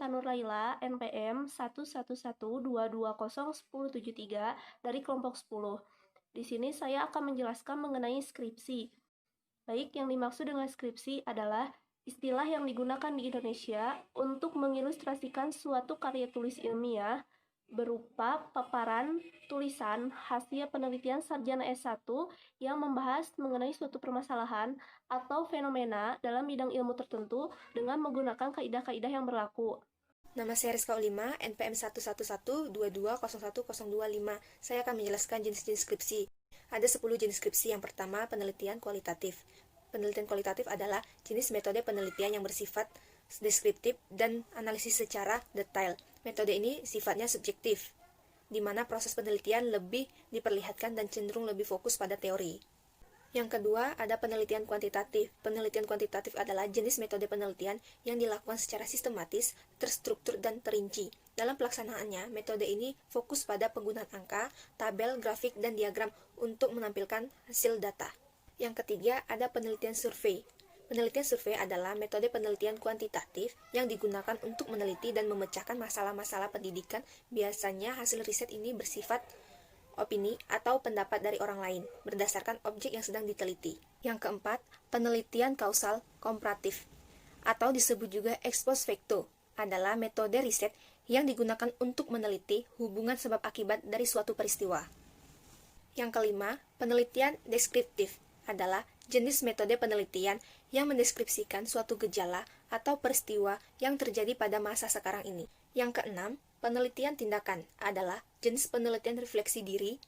Intanur Laila, NPM 11122201073 dari kelompok 10. Di sini saya akan menjelaskan mengenai skripsi. Baik, yang dimaksud dengan skripsi adalah istilah yang digunakan di Indonesia untuk mengilustrasikan suatu karya tulis ilmiah berupa paparan tulisan hasil penelitian sarjana S1 yang membahas mengenai suatu permasalahan atau fenomena dalam bidang ilmu tertentu dengan menggunakan kaidah-kaidah yang berlaku. Nama saya Rizka Ulima, NPM 11122211025. Saya akan menjelaskan jenis-jenis skripsi. Ada 10 jenis skripsi. Yang pertama, penelitian kualitatif. Penelitian kualitatif adalah jenis metode penelitian yang bersifat deskriptif dan analisis secara detail. Metode ini sifatnya subjektif, di mana proses penelitian lebih diperlihatkan dan cenderung lebih fokus pada teori. Yang kedua, ada penelitian kuantitatif. Penelitian kuantitatif adalah jenis metode penelitian yang dilakukan secara sistematis, terstruktur, dan terinci. Dalam pelaksanaannya, metode ini fokus pada penggunaan angka, tabel, grafik, dan diagram untuk menampilkan hasil data. Yang ketiga, ada penelitian survei. Penelitian survei adalah metode penelitian kuantitatif yang digunakan untuk meneliti dan memecahkan masalah-masalah pendidikan. Biasanya hasil riset ini bersifat opini atau pendapat dari orang lain berdasarkan objek yang sedang diteliti. Yang keempat, penelitian kausal komparatif atau disebut juga ex post facto adalah metode riset yang digunakan untuk meneliti hubungan sebab akibat dari suatu peristiwa. Yang kelima, penelitian deskriptif adalah jenis metode penelitian yang mendeskripsikan suatu gejala atau peristiwa yang terjadi pada masa sekarang ini. Yang keenam, penelitian tindakan adalah jenis penelitian refleksi diri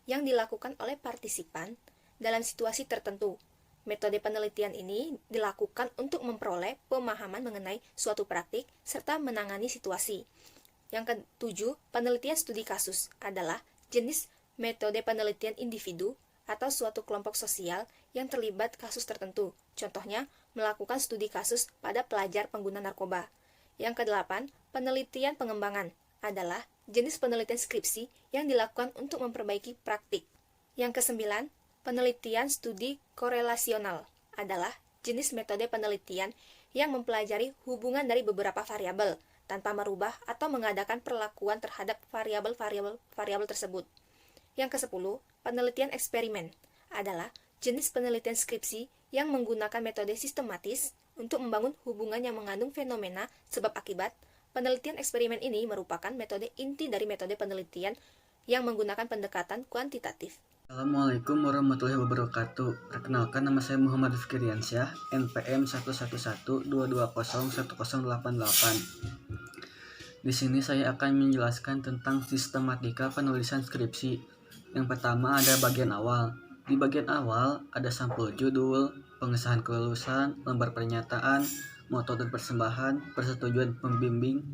yang dilakukan oleh partisipan dalam situasi tertentu. Metode penelitian ini dilakukan untuk memperoleh pemahaman mengenai suatu praktik serta menangani situasi. Yang ketujuh, penelitian studi kasus adalah jenis metode penelitian individu atau suatu kelompok sosial yang terlibat kasus tertentu. Contohnya, melakukan studi kasus pada pelajar pengguna narkoba. Yang kedelapan, penelitian pengembangan adalah jenis penelitian skripsi yang dilakukan untuk memperbaiki praktik. Yang kesembilan, penelitian studi korelasional adalah jenis metode penelitian yang mempelajari hubungan dari beberapa variabel tanpa merubah atau mengadakan perlakuan terhadap variabel tersebut. Yang kesepuluh, penelitian eksperimen adalah jenis penelitian skripsi yang menggunakan metode sistematis untuk membangun hubungan yang mengandung fenomena sebab akibat. Penelitian eksperimen ini merupakan metode inti dari metode penelitian yang menggunakan pendekatan kuantitatif. Assalamualaikum warahmatullahi wabarakatuh. Perkenalkan, nama saya Muhammad Fikriansyah, NPM 11122201088. Di sini saya akan menjelaskan tentang sistematika penulisan skripsi. Yang pertama ada bagian awal. Di bagian awal ada sampul judul, pengesahan kelulusan, lembar pernyataan, moto dan persembahan, persetujuan pembimbing,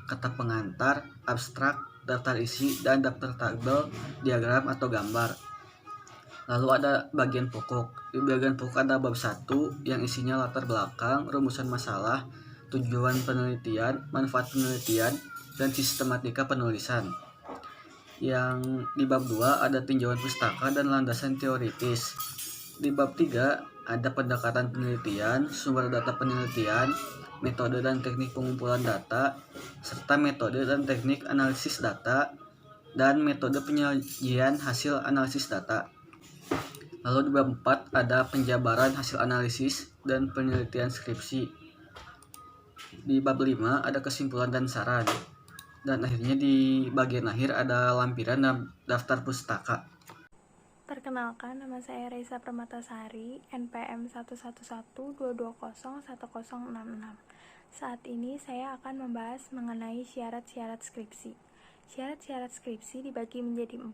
kata pengantar, abstrak, daftar isi, dan daftar tabel, diagram atau gambar. Lalu ada bagian pokok. Di bagian pokok ada bab 1 yang isinya latar belakang, rumusan masalah, tujuan penelitian, manfaat penelitian, dan sistematika penulisan. Yang di bab 2 ada tinjauan pustaka dan landasan teoritis. Di bab 3 ada pendekatan penelitian, sumber data penelitian, metode dan teknik pengumpulan data, serta metode dan teknik analisis data, dan metode penyajian hasil analisis data. Lalu di bab 4 ada penjabaran hasil analisis dan penelitian skripsi. Di bab 5 ada kesimpulan dan saran. Dan akhirnya di bagian akhir ada lampiran dan daftar pustaka. Perkenalkan, nama saya Reisa Permatasari, NPM 11122201066. Saat ini saya akan membahas mengenai syarat-syarat skripsi. Syarat-syarat skripsi dibagi menjadi 4.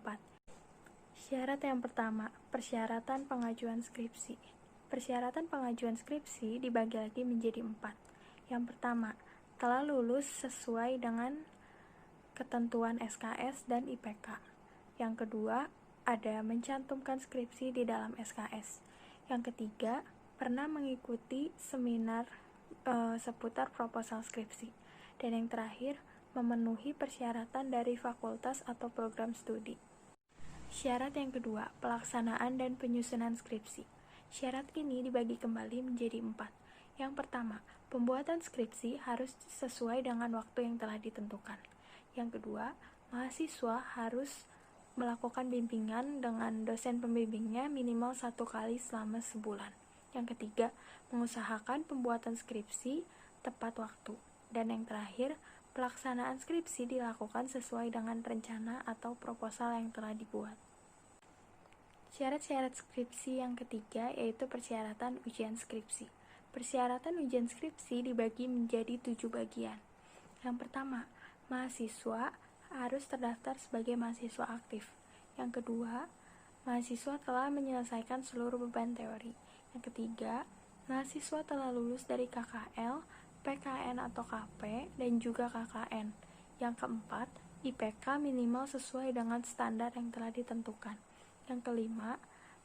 Syarat yang pertama, persyaratan pengajuan skripsi. Persyaratan pengajuan skripsi dibagi lagi menjadi 4. Yang pertama, telah lulus sesuai dengan ketentuan SKS dan IPK. Yang kedua, ada mencantumkan skripsi di dalam SKS. Yang ketiga, pernah mengikuti seminar seputar proposal skripsi. Dan yang terakhir, memenuhi persyaratan dari fakultas atau program studi. Syarat yang kedua, pelaksanaan dan penyusunan skripsi. Syarat ini dibagi kembali menjadi 4. Yang pertama, Pembuatan skripsi harus sesuai dengan waktu yang telah ditentukan. Yang kedua, mahasiswa harus melakukan bimbingan dengan dosen pembimbingnya minimal 1 kali selama sebulan. Yang ketiga, mengusahakan pembuatan skripsi tepat waktu. Dan yang terakhir, pelaksanaan skripsi dilakukan sesuai dengan rencana atau proposal yang telah dibuat. Syarat-syarat skripsi yang ketiga yaitu persyaratan ujian skripsi. Persyaratan ujian skripsi dibagi menjadi 7 bagian. Yang pertama, mahasiswa harus terdaftar sebagai mahasiswa aktif. Yang kedua, mahasiswa telah menyelesaikan seluruh beban teori. Yang ketiga, mahasiswa telah lulus dari KKL, PKN atau KP, dan juga KKN. Yang keempat, IPK minimal sesuai dengan standar yang telah ditentukan. Yang kelima,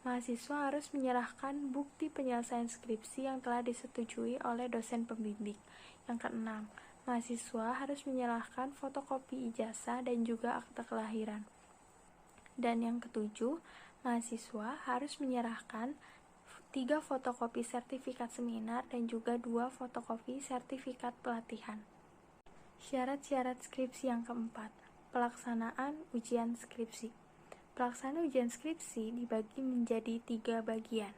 mahasiswa harus menyerahkan bukti penyelesaian skripsi yang telah disetujui oleh dosen pembimbing. Yang keenam, mahasiswa harus menyerahkan fotokopi ijazah dan juga akta kelahiran. Dan yang ketujuh, mahasiswa harus menyerahkan 3 fotokopi sertifikat seminar dan juga 2 fotokopi sertifikat pelatihan. Syarat-syarat skripsi yang keempat, pelaksanaan ujian skripsi. Pelaksanaan ujian skripsi dibagi menjadi 3 bagian.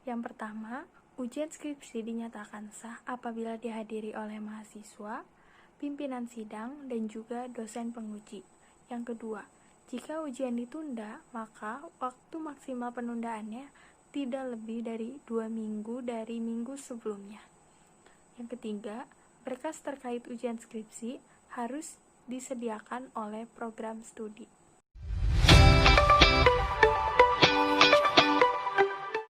Yang pertama, ujian skripsi dinyatakan sah apabila dihadiri oleh mahasiswa, pimpinan sidang, dan juga dosen penguji. Yang kedua, jika ujian ditunda, maka waktu maksimal penundaannya tidak lebih dari 2 minggu dari minggu sebelumnya. Yang ketiga, berkas terkait ujian skripsi harus disediakan oleh program studi.